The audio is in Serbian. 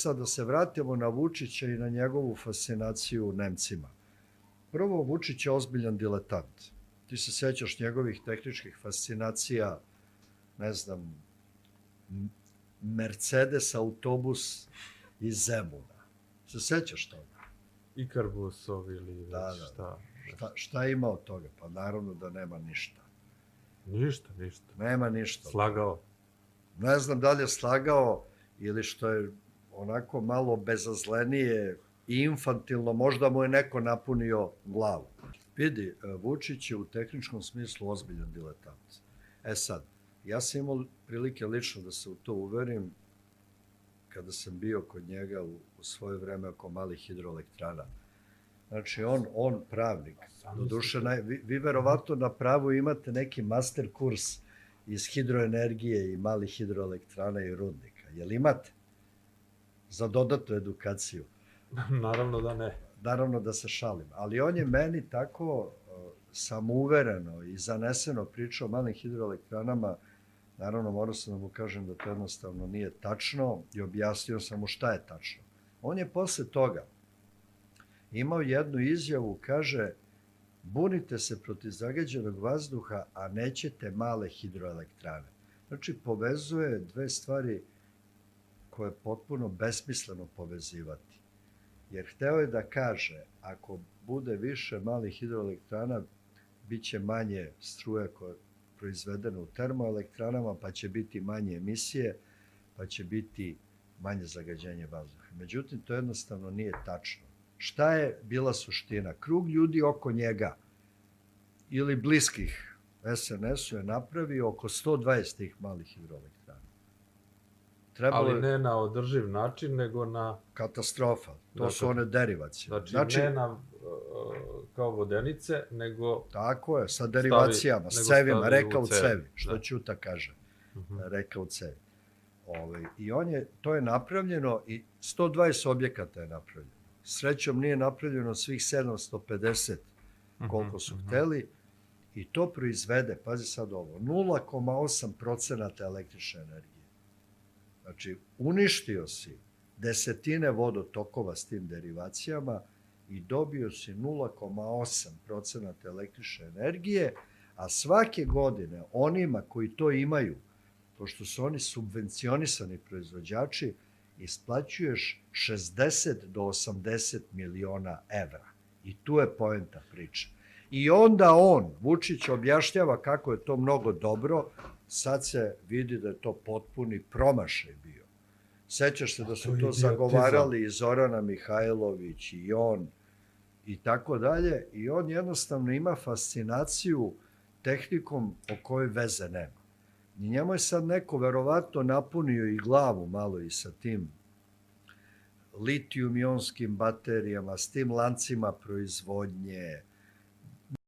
Sad da se vratimo na Vučića i na njegovu fascinaciju Nemcima. Prvo, Vučić je ozbiljan diletant. Ti se sećaš njegovih tehničkih fascinacija, ne znam, Mercedes autobus iz Zemuna. Se sećaš toga? Ikarbusov ili šta? Šta ima od toga? Pa naravno da nema ništa. Ništa. Nema ništa. Slagao. Ne znam da li je slagao ili što je onako malo bezazlenije i infantilno, možda mu je neko napunio glavu. Vidi, Vučić je u tehničkom smislu ozbiljan diletant. Sad, ja sam imao prilike lično da se u to uverim kada sam bio kod njega u svoje vreme oko malih hidroelektrana. Znači, on pravnik. Doduše, vi verovatno na pravu imate neki master kurs iz hidroenergije i malih hidroelektrana i rudnika. Jel imate? Za dodatnu edukaciju. Naravno da ne. Naravno da se šalim. Ali on je meni tako samouvereno i zaneseno pričao o malim hidroelektranama. Naravno, morao sam da mu kažem da to jednostavno nije tačno i objasnio sam mu šta je tačno. On je posle toga imao jednu izjavu, kaže, bunite se protiv zagađenog vazduha, a nećete male hidroelektrane. Znači, povezuje dve stvari koje je potpuno besmisleno povezivati. Jer hteo je da kaže, ako bude više malih hidroelektrana, bit će manje struje koje je proizvedeno u termoelektranama, pa će biti manje emisije, pa će biti manje zagađenje vazduha. Međutim, to jednostavno nije tačno. Šta je bila suština? Krug ljudi oko njega ili bliskih SNS-u je napravio oko 120 tih malih hidroelektrana. Ali ne na održiv način, nego na... Katastrofa. To su one derivacije. Znači, ne na kao vodenice, nego... Tako je, sa derivacijama, s cevima, reka u cevi, što Ćuta kaže. Reka u cevi. I to je napravljeno i 120 objekata je napravljeno. Srećom nije napravljeno svih 750 koliko su hteli i to proizvede, pazi sad ovo, 0,8% električne energije. Znači, uništio si desetine vodotokova s tim derivacijama i dobio si 0,8% električne energije, a svake godine onima koji to imaju, pošto su oni subvencionisani proizvođači, isplaćuješ 60 do 80 miliona evra. I tu je poenta priče. I onda Vučić, objašnjava kako je to mnogo dobro, sad se vidi da je to potpuni promašaj bio. Sećaš se da su to zagovarali i Zorana Mihajlović i on i tako dalje. I on jednostavno ima fascinaciju tehnikom o kojoj veze nema. I njemu je sad neko verovatno napunio i glavu malo i sa tim litijum-ionskim baterijama, s tim lancima proizvodnje,